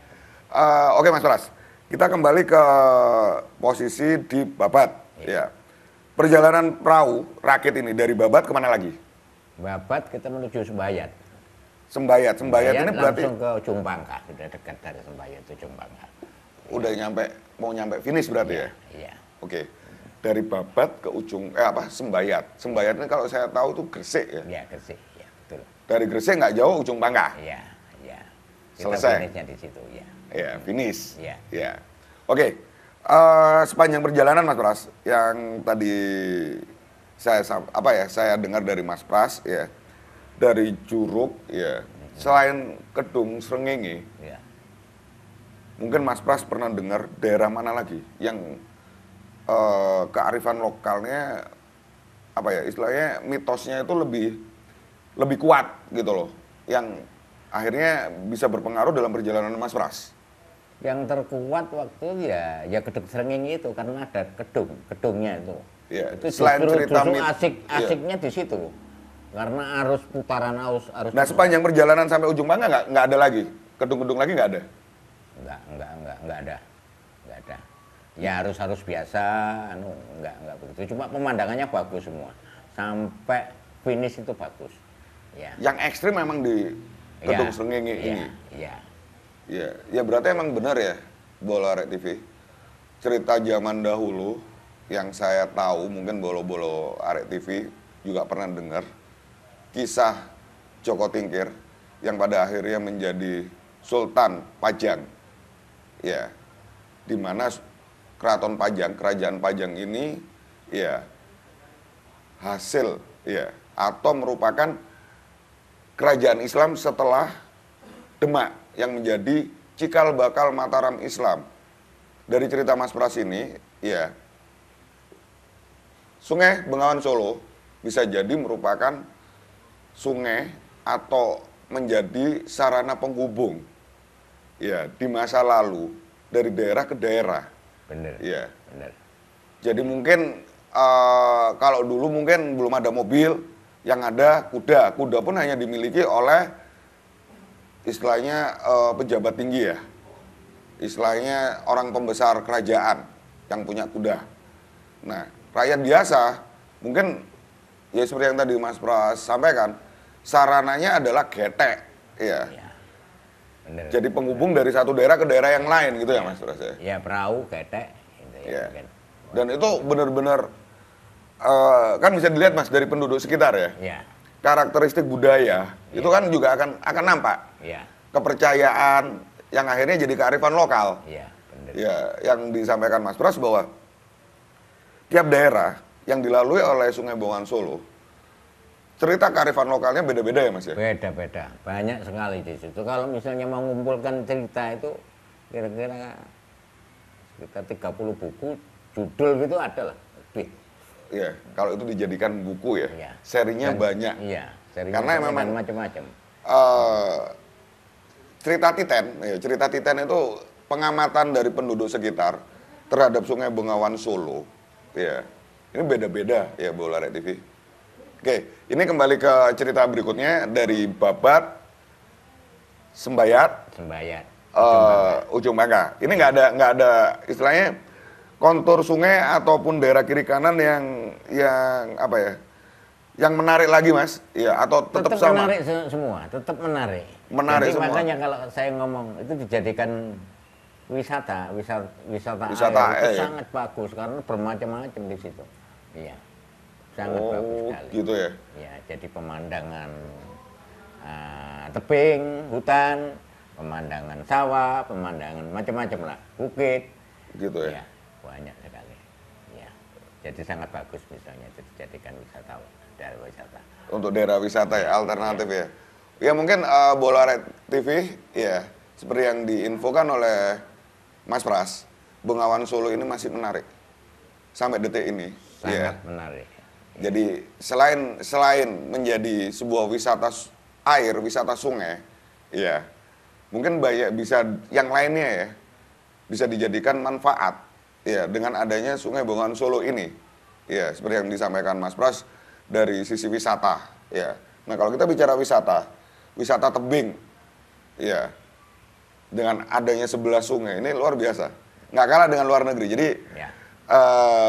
Oke Mas Pras, kita kembali ke posisi di Babat, ya. Perjalanan perahu rakit ini dari Babat kemana lagi? Babat kita menuju Sembayat. Sembayat ini berarti langsung ke ujung Pangkah, sudah dekat dari Sembayat ke ujung Pangkah. udah mau nyampe finish berarti ya? Iya. Oke. Dari Babat ke ujung Sembayat. Sembayat ini kalau saya tahu tuh Gresik ya. Iya, Gresik, ya betul. Dari Gresik nggak jauh ujung Pangkah. Iya, iya. Kita Selesai. finishnya di situ, ya. Ya, finish. Iya. Ya. Oke. Sepanjang perjalanan Mas Pras yang tadi saya dengar dari Mas Pras ya. Dari Curug ya. Selain Kedung Srengenge, Iya. mungkin Mas Pras pernah dengar daerah mana lagi yang kearifan lokalnya istilahnya mitosnya itu lebih kuat gitu loh, yang akhirnya bisa berpengaruh dalam perjalanan Mas Pras. Yang terkuat waktu ya Kedung Srengenge itu karena ada kedungnya itu. Ya, Itu selain cerita asiknya di situ. Karena arus putaran arus. Nah, sepanjang perjalanan sampai ujung Pangkah nggak ada lagi kedung-kedung lagi nggak ada. Enggak ada. Ya harus biasa, enggak begitu. Cuma pemandangannya bagus semua. Sampai finish itu bagus. Ya. Yang ekstrim memang di Kedung Srengenge ini. Ya berarti emang benar ya, Bola Arek TV. Cerita zaman dahulu yang saya tahu, mungkin bolo-bolo Arek TV juga pernah dengar, kisah Joko Tingkir yang pada akhirnya menjadi Sultan Pajang. Ya, di mana Keraton Pajang, Kerajaan Pajang ini ya hasil ya atau merupakan kerajaan Islam setelah Demak yang menjadi cikal bakal Mataram Islam. Dari cerita Mas Pras ini, ya Sungai Bengawan Solo bisa jadi merupakan sungai atau menjadi sarana penghubung ya di masa lalu dari daerah ke daerah. Bener. Ya. Bener. Jadi mungkin kalau dulu mungkin belum ada mobil, yang ada kuda. Kuda pun hanya dimiliki oleh istilahnya pejabat tinggi ya. Istilahnya orang pembesar kerajaan yang punya kuda. Nah, rakyat biasa mungkin ya seperti yang tadi Mas Pras sampaikan, sarananya adalah getek, ya. Bener. Jadi penghubung dari satu daerah ke daerah yang lain gitu ya Mas Pras ya. Ya perahu, getek, gitu ya. Dan itu benar-benar kan bisa dilihat Mas dari penduduk sekitar ya. Ya. Karakteristik budaya itu kan juga akan nampak. Ya. Kepercayaan yang akhirnya jadi kearifan lokal. Iya, benar. Ya, yang disampaikan Mas Pras bahwa tiap daerah yang dilalui oleh Sungai Bengawan Solo, cerita kearifan lokalnya beda-beda ya Mas ya? Beda-beda, banyak sekali di situ. Kalau misalnya mau mengumpulkan cerita itu kira-kira sekitar 30 buku, judul gitu ada lah, lebih. Iya, kalau itu dijadikan buku ya, Iya. serinya banyak. Iya, serinya Karena memang macam-macam. Cerita Titen itu pengamatan dari penduduk sekitar terhadap Sungai Bengawan Solo. Ya, ini beda-beda ya Bola Arek TV. Oke, ini kembali ke cerita berikutnya dari Babat, Sembayat, Ujung Bangka. Ini nggak ada istilahnya kontur sungai ataupun daerah kiri kanan yang apa ya? Yang menarik lagi Mas, ya atau tetap sama? Menarik semua, tetap menarik. Menarik jadi semua. Makanya kalau saya ngomong itu dijadikan wisata air. air itu sangat bagus karena bermacam-macam di situ. Iya, sangat bagus sekali. Gitu ya? Ya, jadi pemandangan tebing, hutan, pemandangan sawah, pemandangan macam-macam lah, bukit. Gitu ya? Ya, banyak sekali. Ya, jadi sangat bagus misalnya dijadikan wisata. Untuk daerah wisata ya, alternatif ya. Ya mungkin Bola Arek TV ya seperti yang diinfokan oleh Mas Pras, Bengawan Solo ini masih menarik sampai detik ini. Sangat menarik. Jadi selain menjadi sebuah wisata air, wisata sungai, ya mungkin banyak bisa yang lainnya ya bisa dijadikan manfaat ya dengan adanya Sungai Bengawan Solo ini. Ya seperti yang disampaikan Mas Pras dari sisi wisata, ya. Nah kalau kita bicara wisata tebing, ya, dengan adanya 11 sungai ini luar biasa, nggak kalah dengan luar negeri. Jadi ya.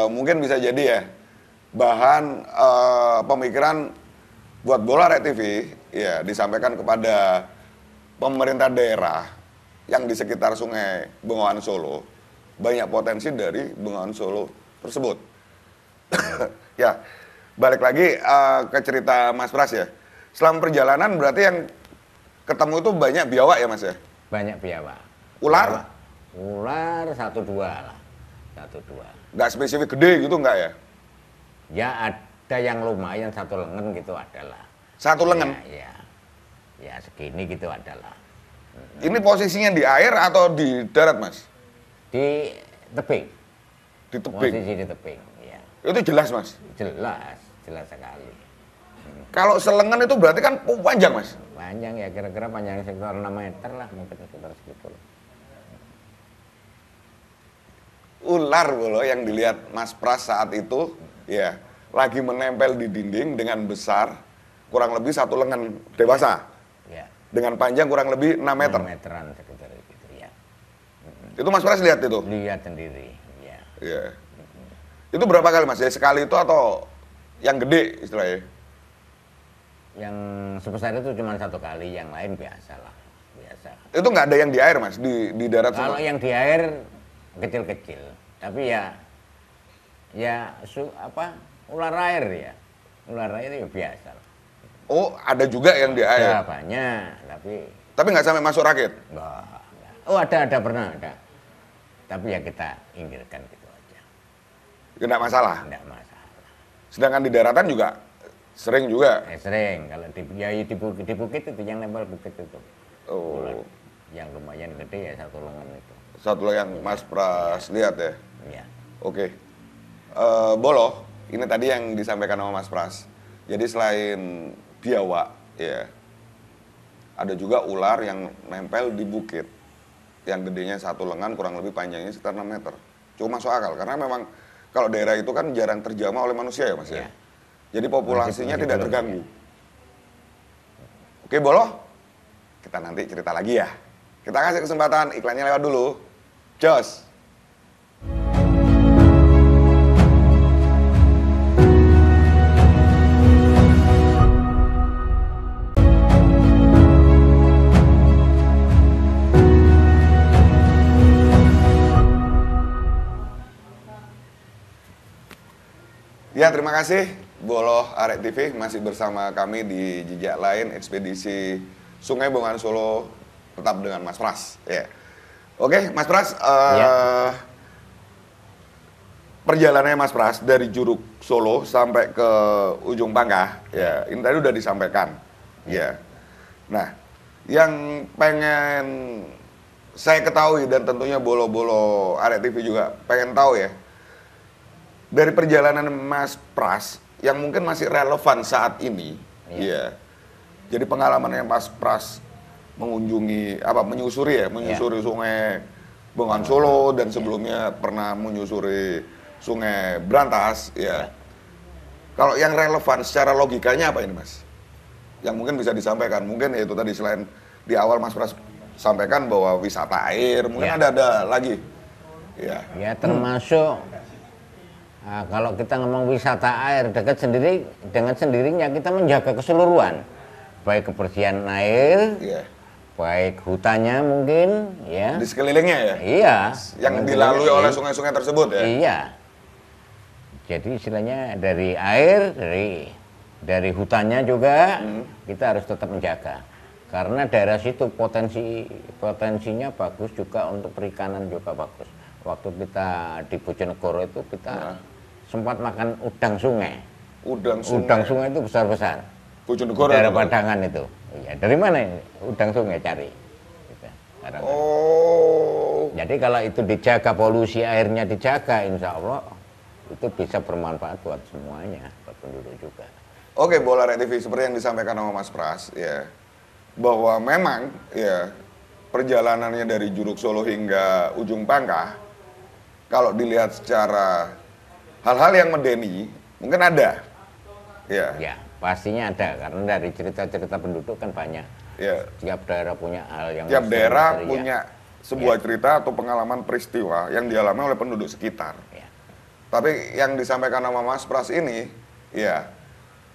Mungkin bisa jadi ya bahan pemikiran buat Bola Arek TV, ya disampaikan kepada pemerintah daerah yang di sekitar Sungai Bengawan Solo, banyak potensi dari Bengawan Solo tersebut. Ya. Balik lagi ke cerita Mas Pras ya. Selama perjalanan berarti yang ketemu itu banyak biawak ya Mas ya? Banyak biawak. Ular? Ular 1-2 lah. 1-2. Nggak spesifik gede gitu nggak ya? Ya ada yang lumayan 1 lengan gitu adalah. 1 lengan? Ya segini gitu adalah. Ini posisinya di air atau di darat Mas? Di tebing. Di tebing? Posisi di tebing, ya. Itu jelas Mas? Jelas sekali. Kalau selengan itu berarti kan panjang Mas? Panjang ya, kira-kira panjangnya sekitar 6 meter lah, mungkin sekitar segitu. Ular bolo yang dilihat Mas Pras saat itu, ya lagi menempel di dinding dengan besar, kurang lebih 1 lengan dewasa. Ya. Dengan panjang kurang lebih 6 meter. 6 meteran sekitar gitu ya. Itu Mas Pras lihat itu? Lihat sendiri, ya. Iya. Itu berapa kali Mas? Ya sekali itu atau yang gede istilahnya? yang sebesar itu cuma 1 kali, yang lain biasa lah. Biasa. Itu nggak ada yang di air, Mas, di darat Kalau semua? yang di air kecil-kecil, tapi ular air ya. Ular air ya biasa lah. Oh, ada juga yang di air? Ya, banyak, Tapi nggak sampai masuk rakit? enggak. Oh, ada, pernah ada. Tapi ya kita inggirkan gitu aja. Nggak masalah? Enggak masalah. Sedangkan di daratan juga sering juga? Sering, kalau di bukit itu, yang nempel bukit itu. Oh. Ular yang lumayan gede ya, 1 lengan itu. Satu yang Mas Pras lihat ya? Iya. Oke. Bolo, ini tadi yang disampaikan sama Mas Pras. Jadi selain biawak, ya, ada juga ular yang nempel di bukit. Yang gedenya 1 lengan, kurang lebih panjangnya sekitar 6 meter. Cukup masuk akal, karena memang kalau daerah itu kan jarang terjamah oleh manusia ya, Mas ya. Iya. Jadi populasinya Masih tidak belum, terganggu. Oke, Bolo, kita nanti cerita lagi ya. Kita kasih kesempatan, iklannya lewat dulu. Jos. Ya, terima kasih Bolo Arek TV masih bersama kami di Jejak Lain Ekspedisi Sungai Bengawan Solo, tetap dengan Mas Pras. Ya. Oke, Mas Pras, perjalanannya Mas Pras dari Juruk Solo sampai ke ujung Pangkah, ya, ini tadi udah disampaikan. Ya. Nah, yang pengen saya ketahui dan tentunya Bolo-Bolo Arek TV juga pengen tahu ya, dari perjalanan Mas Pras yang mungkin masih relevan saat ini, ya. Jadi pengalamannya Mas Pras mengunjungi menyusuri sungai Bengawan Solo dan sebelumnya pernah menyusuri sungai Brantas, ya. Kalau yang relevan secara logikanya apa ini, Mas? Yang mungkin bisa disampaikan, mungkin ya itu tadi selain di awal Mas Pras sampaikan bahwa wisata air, mungkin ada lagi, ya. Ya, termasuk kalau kita ngomong wisata air dekat sendiri, dengan sendirinya kita menjaga keseluruhan, baik kebersihan air, baik hutannya mungkin, ya. Di sekelilingnya ya? Iya. Yang dilalui oleh sungai-sungai tersebut ya? Iya. Jadi istilahnya dari air, dari hutannya juga kita harus tetap menjaga. Karena daerah situ potensinya bagus juga untuk perikanan juga bagus. Waktu kita di Bojonegoro itu kita sempat makan udang sungai. Udang sungai itu besar-besar. Bojonegoro. Daerah Padangan itu. Iya, dari mana ini? Udang sungai cari. Gitu. Oh. Jadi kalau itu dijaga, polusi airnya dijaga, insya Allah itu bisa bermanfaat buat semuanya, buat penduduk juga. Oke, Bola Arek TV, seperti yang disampaikan sama Mas Pras, ya, bahwa memang ya perjalanannya dari Juruk Solo hingga ujung Pangkah, kalau dilihat secara hal-hal yang medeni, mungkin ada. Ya, pastinya ada, karena dari cerita-cerita penduduk kan banyak. Ya. Tiap daerah punya hal yang tiap daerah punya sebuah cerita atau pengalaman peristiwa yang dialami oleh penduduk sekitar. Tapi yang disampaikan sama Mas Pras ini, ya,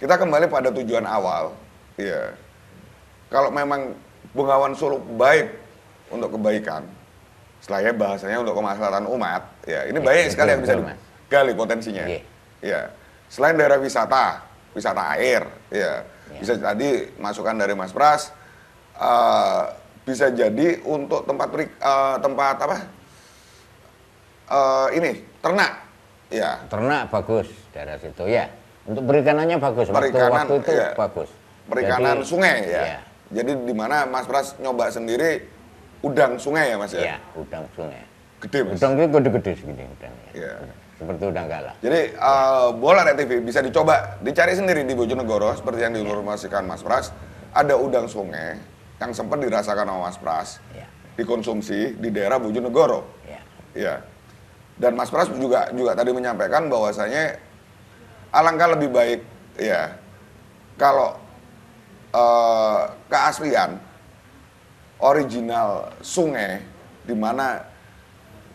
kita kembali pada tujuan awal, ya. Kalau memang Bengawan Solo baik untuk kebaikan, istilahnya bahasanya untuk kemaslahatan umat, ya, ini banyak sekali yang bisa digali potensinya. Ya. Selain daerah wisata air, ya, bisa tadi masukan dari Mas Pras, bisa jadi untuk tempat ternak. Ya. Ternak bagus daerah situ, ya. Untuk perikanannya bagus, waktu itu bagus. Perikanan sungai, ya. Jadi di mana Mas Pras nyoba sendiri udang sungai ya, Mas ya? Iya, udang sungai. Gede, Mas. Udang itu gede-gede segini udangnya. Iya. Seperti udang galah. Jadi Bola Arek TV bisa dicoba, dicari sendiri di Bojonegoro seperti yang diinformasikan Mas Pras. Ada udang sungai yang sempat dirasakan sama Mas Pras, dikonsumsi di daerah Bojonegoro. Ya. Dan Mas Pras juga tadi menyampaikan bahwasanya alangkah lebih baik, ya, kalau keaslian original sungai, di mana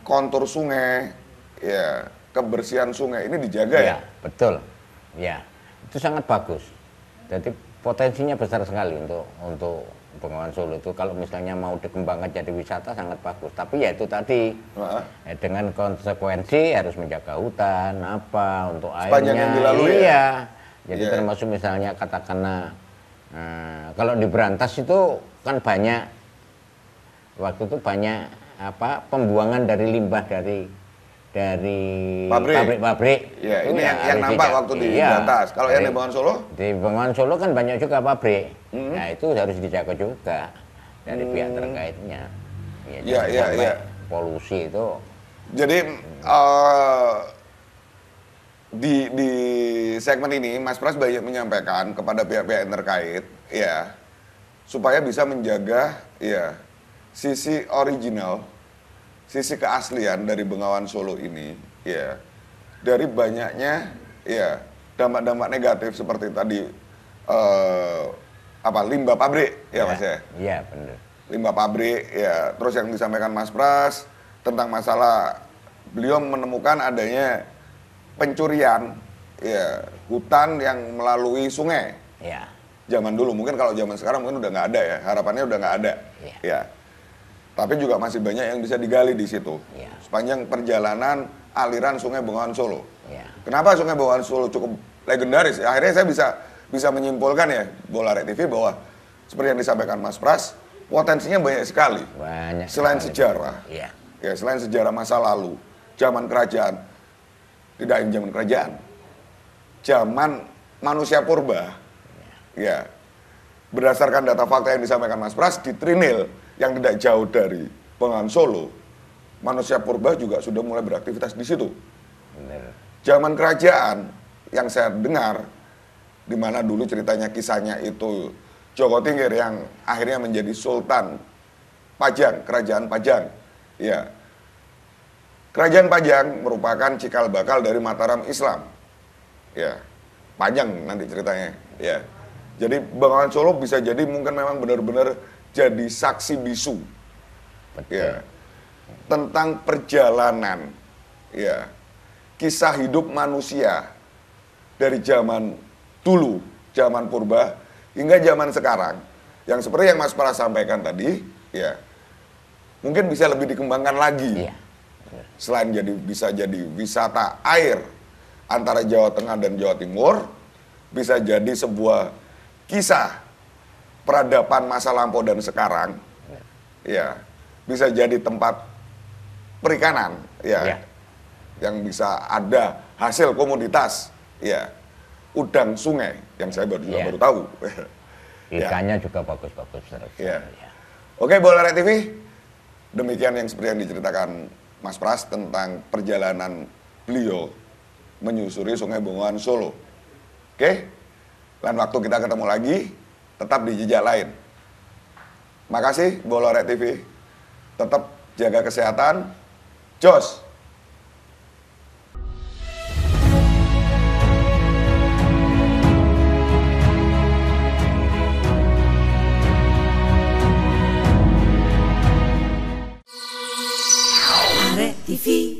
kontur sungai, ya, kebersihan sungai ini dijaga, ya. Betul. Ya, itu sangat bagus. Jadi potensinya besar sekali untuk Bengawan Solo itu. Kalau misalnya mau dikembangkan jadi wisata sangat bagus. Tapi ya itu tadi dengan konsekuensi harus menjaga hutan apa untuk sepanjang airnya. Yang dilalui, iya. Ya? Jadi termasuk misalnya katakanlah kalau di Berantas itu kan banyak waktu itu banyak pembuangan dari limbah dari pabrik-pabrik. Ya, ini yang nampak waktu di Berantas. Kalau yang di Bengawan Solo? Di Bengawan Solo kan banyak juga pabrik. Nah itu harus dijaga juga dari pihak terkaitnya. Ya. Polusi itu. Jadi di segmen ini Mas Pras banyak menyampaikan kepada pihak-pihak yang terkait, ya, supaya bisa menjaga ya sisi original, sisi keaslian dari Bengawan Solo ini, ya, dari banyaknya ya dampak-dampak negatif seperti tadi limbah pabrik, ya Mas ya. Iya benar. Limbah pabrik, ya. Terus yang disampaikan Mas Pras tentang masalah beliau menemukan adanya pencurian, ya, hutan yang melalui sungai. Ya. Zaman dulu, mungkin kalau zaman sekarang mungkin udah nggak ada ya, harapannya udah nggak ada. Ya. Tapi juga masih banyak yang bisa digali di situ. Ya. Sepanjang perjalanan aliran Sungai Bengawan Solo. Ya. Kenapa Sungai Bengawan Solo cukup legendaris? Akhirnya saya bisa menyimpulkan ya, Bola TV bahwa seperti yang disampaikan Mas Pras, potensinya banyak sekali. Banyak. Selain sekali. sejarah. Ya. Ya, selain sejarah masa lalu, zaman kerajaan, tidak hanya zaman kerajaan, zaman manusia purba. Ya. Berdasarkan data fakta yang disampaikan Mas Pras di Trinil yang tidak jauh dari Bengawan Solo, manusia purba juga sudah mulai beraktivitas di situ. Benar. Zaman kerajaan yang saya dengar, di mana dulu ceritanya kisahnya itu Joko Tingkir yang akhirnya menjadi Sultan Pajang, Kerajaan Pajang. Ya. Kerajaan Pajang merupakan cikal bakal dari Mataram Islam. Ya. Panjang nanti ceritanya, ya. Jadi Bengawan Solo bisa jadi mungkin memang benar-benar jadi saksi bisu. Betul. Ya. Tentang perjalanan, ya, kisah hidup manusia dari zaman dulu, zaman purba hingga zaman sekarang, yang seperti yang Mas Pras sampaikan tadi, ya, mungkin bisa lebih dikembangkan lagi. Ya. Selain bisa jadi wisata air antara Jawa Tengah dan Jawa Timur, bisa jadi sebuah kisah peradaban masa lampau dan sekarang, ya, bisa jadi tempat perikanan, ya, yang bisa ada hasil komoditas, ya, udang sungai yang saya baru tahu. Ikannya juga bagus-bagus. Ya. Oke, Bola TV, demikian yang seperti yang diceritakan Mas Pras tentang perjalanan beliau menyusuri Sungai Bengawan Solo. Oke, lain waktu kita ketemu lagi, tetap di jejak lain. Makasih Bola TV, tetap jaga kesehatan. Jos! TV